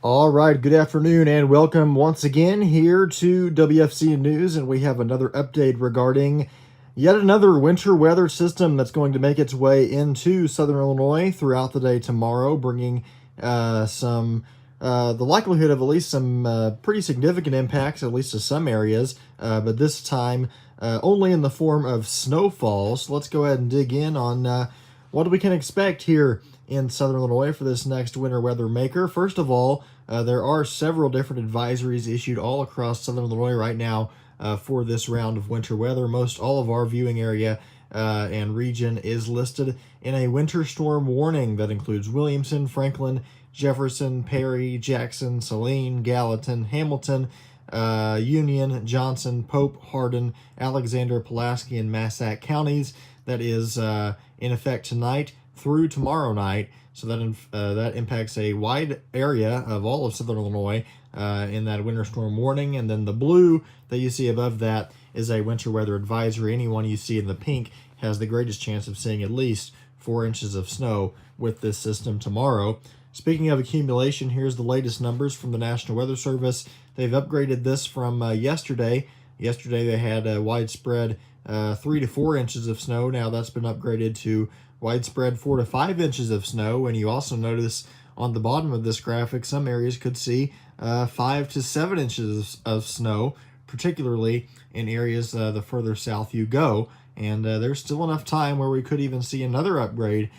All right, good afternoon and welcome once again here to WFC News, and we have another update regarding yet another winter weather system that's going to make its way into southern Illinois throughout the day tomorrow, bringing the likelihood of at least some pretty significant impacts, at least to some areas, but this time only in the form of snowfall. So let's go ahead and dig in on what we can expect here in southern Illinois for this next winter weather maker. First of all, there are several different advisories issued all across southern Illinois right now for this round of winter weather. Most all of our viewing area and region is listed in a winter storm warning that includes Williamson, Franklin, Jefferson, Perry, Jackson, Saline, Gallatin, Hamilton, Union, Johnson, Pope, Hardin, Alexander, Pulaski, and Massac counties. That is in effect tonight through tomorrow night. So that impacts a wide area of all of southern Illinois in that winter storm warning. And then the blue that you see above that is a winter weather advisory. Anyone you see in the pink has the greatest chance of seeing at least 4 inches of snow with this system tomorrow. Speaking of accumulation, here's the latest numbers from the National Weather Service. They've upgraded this from yesterday. Yesterday they had a widespread 3 to 4 inches of snow. Now that's been upgraded to widespread 4 to 5 inches of snow. And you also notice on the bottom of this graphic, some areas could see 5 to 7 inches of snow, particularly in areas the further south you go. And there's still enough time where we could even see another upgrade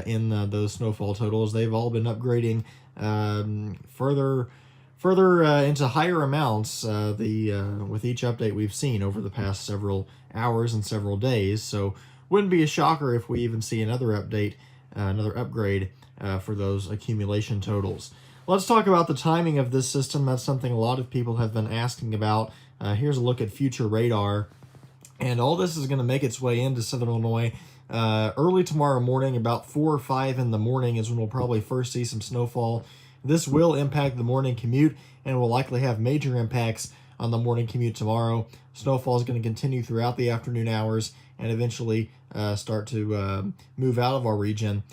in those snowfall totals. They've all been upgrading further into higher amounts with each update we've seen over the past several hours and several days. So wouldn't be a shocker if we even see another update, another upgrade for those accumulation totals. Let's talk about the timing of this system. That's something a lot of people have been asking about. Here's a look at future radar. And all this is going to make its way into southern Illinois early tomorrow morning. About 4 or 5 in the morning is when we'll probably first see some snowfall. This will impact the morning commute and will likely have major impacts on the morning commute tomorrow. Snowfall is going to continue throughout the afternoon hours and eventually start to move out of our region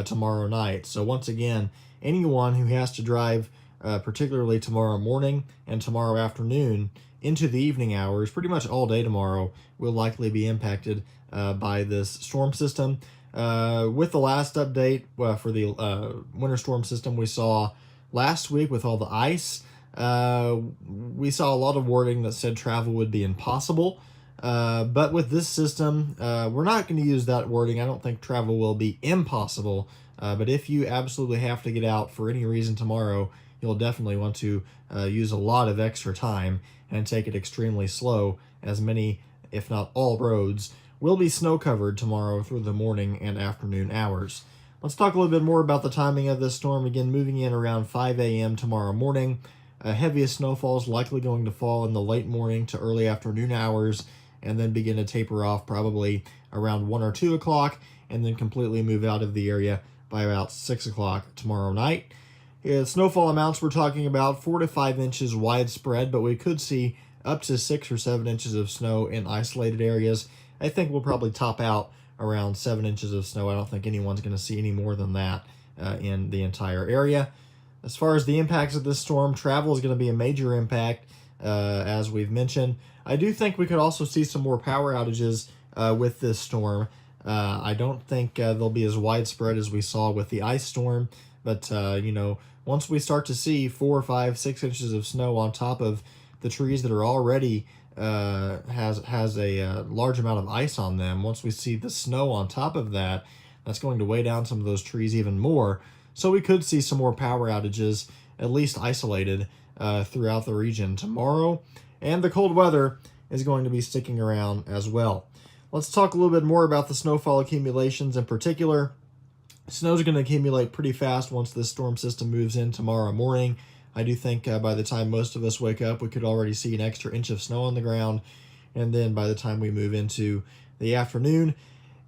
tomorrow night. So once again, anyone who has to drive particularly tomorrow morning and tomorrow afternoon into the evening hours, pretty much all day tomorrow, will likely be impacted by this storm system. With the last update for the winter storm system we saw last week with all the ice, we saw a lot of wording that said travel would be impossible. But with this system, we're not going to use that wording. I don't think travel will be impossible. But if you absolutely have to get out for any reason tomorrow, you'll definitely want to use a lot of extra time and take it extremely slow, as many, if not all, roads will be snow covered tomorrow through the morning and afternoon hours. Let's talk a little bit more about the timing of this storm. Again, moving in around 5 a.m. tomorrow morning. Heaviest snowfall is likely going to fall in the late morning to early afternoon hours, and then begin to taper off probably around 1 or 2 o'clock, and then completely move out of the area by about 6 o'clock tomorrow night. Snowfall amounts we're talking about 4 to 5 inches widespread, but we could see up to 6 or 7 inches of snow in isolated areas. I think we'll probably top out around 7 inches of snow. I don't think anyone's going to see any more than that in the entire area. As far as the impacts of this storm, travel is going to be a major impact, as we've mentioned. I do think we could also see some more power outages with this storm. I don't think they'll be as widespread as we saw with the ice storm, but once we start to see 4, 5, 6 inches of snow on top of the trees that are already has a large amount of ice on them, once we see the snow on top of that, that's going to weigh down some of those trees even more. So we could see some more power outages, at least isolated, throughout the region tomorrow. And the cold weather is going to be sticking around as well. Let's talk a little bit more about the snowfall accumulations in particular. Snow's going to accumulate pretty fast once this storm system moves in tomorrow morning. I do think by the time most of us wake up, we could already see an extra inch of snow on the ground. And then by the time we move into the afternoon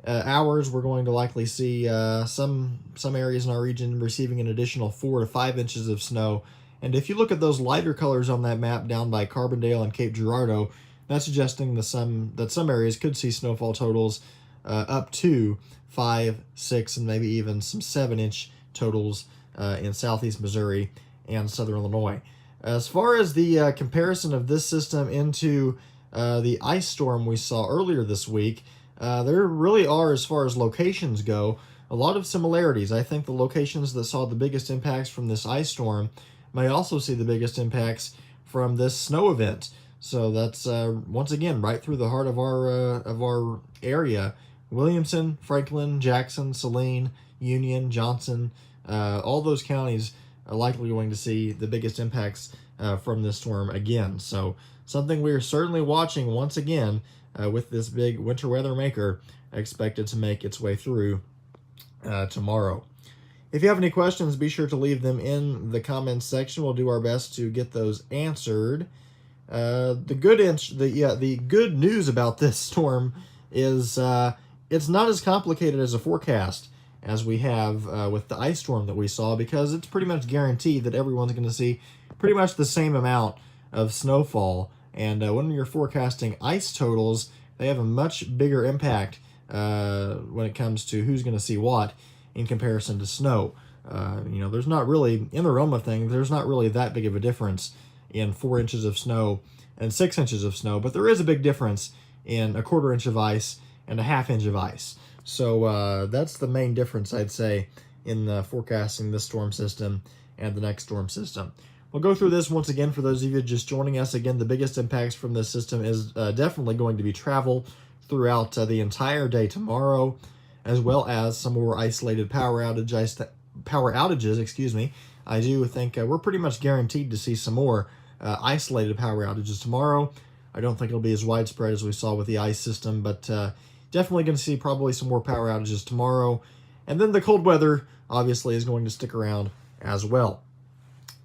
hours, we're going to likely see some areas in our region receiving an additional 4 to 5 inches of snow. And if you look at those lighter colors on that map down by Carbondale and Cape Girardeau, that's suggesting that some areas could see snowfall totals up to 5, 6, and maybe even some 7-inch totals in southeast Missouri and southern Illinois. As far as the comparison of this system into the ice storm we saw earlier this week, there really are, as far as locations go, a lot of similarities. I think the locations that saw the biggest impacts from this ice storm may also see the biggest impacts from this snow event. So that's once again right through the heart of our area. Williamson, Franklin, Jackson, Saline, Union, Johnson, all those counties are likely going to see the biggest impacts from this storm again. So something we are certainly watching once again with this big winter weather maker expected to make its way through tomorrow. If you have any questions, be sure to leave them in the comments section. We'll do our best to get those answered. The good news about this storm is it's not as complicated as a forecast as we have with the ice storm that we saw, because it's pretty much guaranteed that everyone's going to see pretty much the same amount of snowfall. And when you're forecasting ice totals, they have a much bigger impact when it comes to who's going to see what in comparison to snow. There's not really, in the realm of things, there's not really that big of a difference in 4 inches of snow and 6 inches of snow, but there is a big difference in a 1/4 inch of ice and a 1/2 inch of ice. So that's the main difference, I'd say, in forecasting this storm system and the next storm system. We'll go through this once again for those of you just joining us. Again, the biggest impacts from this system is definitely going to be travel throughout the entire day tomorrow, as well as some more isolated power outages. Excuse me. I do think we're pretty much guaranteed to see some more isolated power outages tomorrow. I don't think it'll be as widespread as we saw with the ice system, but definitely going to see probably some more power outages tomorrow. And then the cold weather, obviously, is going to stick around as well.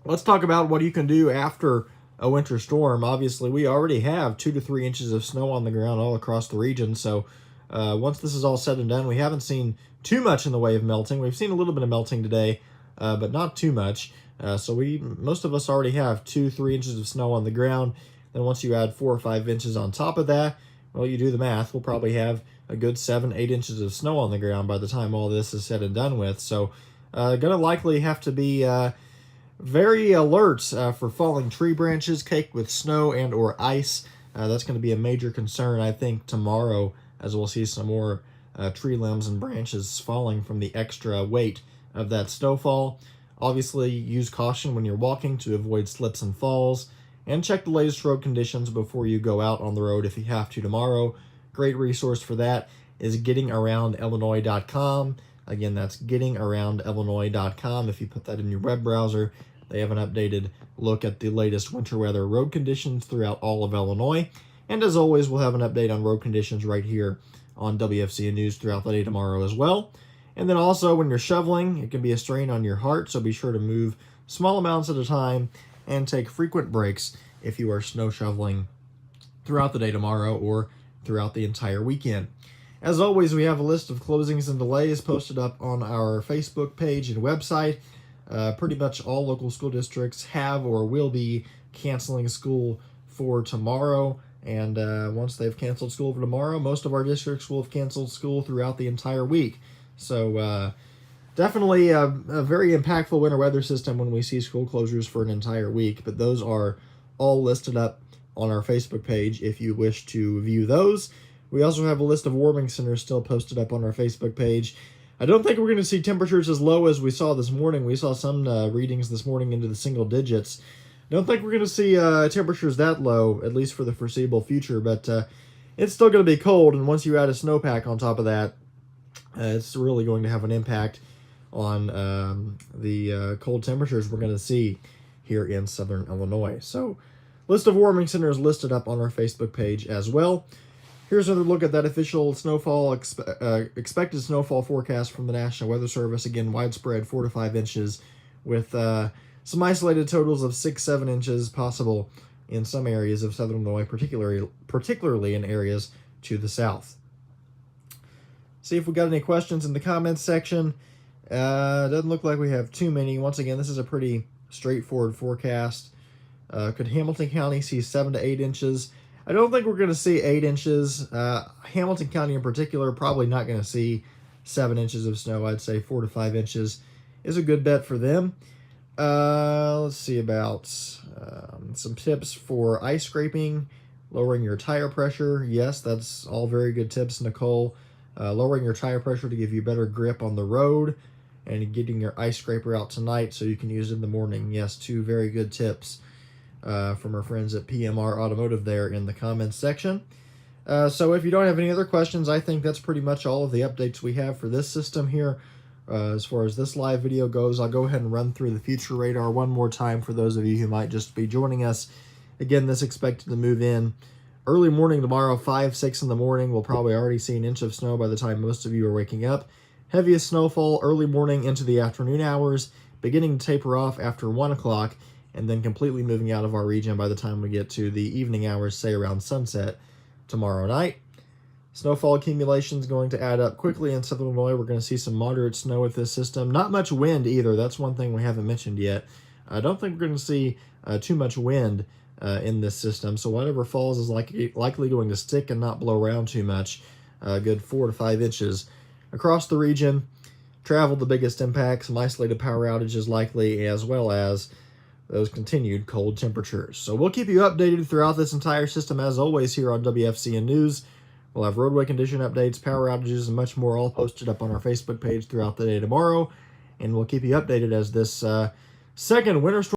Let's talk about what you can do after a winter storm. Obviously, we already have 2 to 3 inches of snow on the ground all across the region. So once this is all said and done, we haven't seen too much in the way of melting. We've seen a little bit of melting today, but not too much. So most of us already have 2-3 inches of snow on the ground. Then once you add 4 or 5 inches on top of that, well, you do the math, we'll probably have a good 7-8 inches of snow on the ground by the time all this is said and done with. So gonna likely have to be very alert for falling tree branches caked with snow and or ice. That's going to be a major concern, I think, tomorrow, as we'll see some more tree limbs and branches falling from the extra weight of that snowfall. Obviously, use caution when you're walking to avoid slips and falls, and check the latest road conditions before you go out on the road if you have to tomorrow. Great resource for that is gettingaroundillinois.com. Again, that's gettingaroundillinois.com. If you put that in your web browser, they have an updated look at the latest winter weather road conditions throughout all of Illinois. And as always, we'll have an update on road conditions right here on WFCN News throughout the day tomorrow as well. And then also, when you're shoveling, it can be a strain on your heart, so be sure to move small amounts at a time and take frequent breaks if you are snow shoveling throughout the day tomorrow or throughout the entire weekend. As always, we have a list of closings and delays posted up on our Facebook page and website. Pretty much all local school districts have or will be canceling school for tomorrow. And once they've canceled school for tomorrow, most of our districts will have canceled school throughout the entire week. So definitely a very impactful winter weather system when we see school closures for an entire week. But those are all listed up on our Facebook page if you wish to view those. We also have a list of warming centers still posted up on our Facebook page. I don't think we're going to see temperatures as low as we saw this morning. We saw some readings this morning into the single digits. Don't think we're going to see temperatures that low, at least for the foreseeable future, but it's still going to be cold, and once you add a snowpack on top of that, it's really going to have an impact on the cold temperatures we're going to see here in southern Illinois. So, list of warming centers listed up on our Facebook page as well. Here's another look at that official snowfall expected snowfall forecast from the National Weather Service. Again, widespread 4 to 5 inches with some isolated totals of 6-7 inches possible in some areas of southern Illinois, particularly in areas to the south. See if we got any questions in the comments section. Doesn't look like we have too many. Once again, this is a pretty straightforward forecast. Could Hamilton County see 7 to 8 inches? I don't think we're going to see 8 inches. Hamilton County in particular, probably not going to see 7 inches of snow. I'd say 4 to 5 inches is a good bet for them. Let's see about some tips for ice scraping, lowering your tire pressure. Yes, that's all very good tips, Nicole. Lowering your tire pressure to give you better grip on the road, and getting your ice scraper out tonight so you can use it in the morning. Yes, two very good tips from our friends at PMR Automotive there in the comments section. So if you don't have any other questions, I think that's pretty much all of the updates we have for this system here. As far as this live video goes, I'll go ahead and run through the future radar one more time for those of you who might just be joining us. Again, this expected to move in early morning tomorrow, 5, 6 in the morning. We'll probably already see an inch of snow by the time most of you are waking up. Heaviest snowfall early morning into the afternoon hours, beginning to taper off after 1 o'clock, and then completely moving out of our region by the time we get to the evening hours, say around sunset tomorrow night. Snowfall accumulation is going to add up quickly in southern Illinois. We're going to see some moderate snow with this system. Not much wind either. That's one thing we haven't mentioned yet. I don't think we're going to see too much wind in this system. So whatever falls is likely going to stick and not blow around too much. A good 4 to 5 inches across the region. Travel the biggest impacts. Some isolated power outages likely, as well as those continued cold temperatures. So we'll keep you updated throughout this entire system as always here on WFCN News. We'll have roadway condition updates, power outages, and much more all posted up on our Facebook page throughout the day tomorrow. And we'll keep you updated as this second winter storm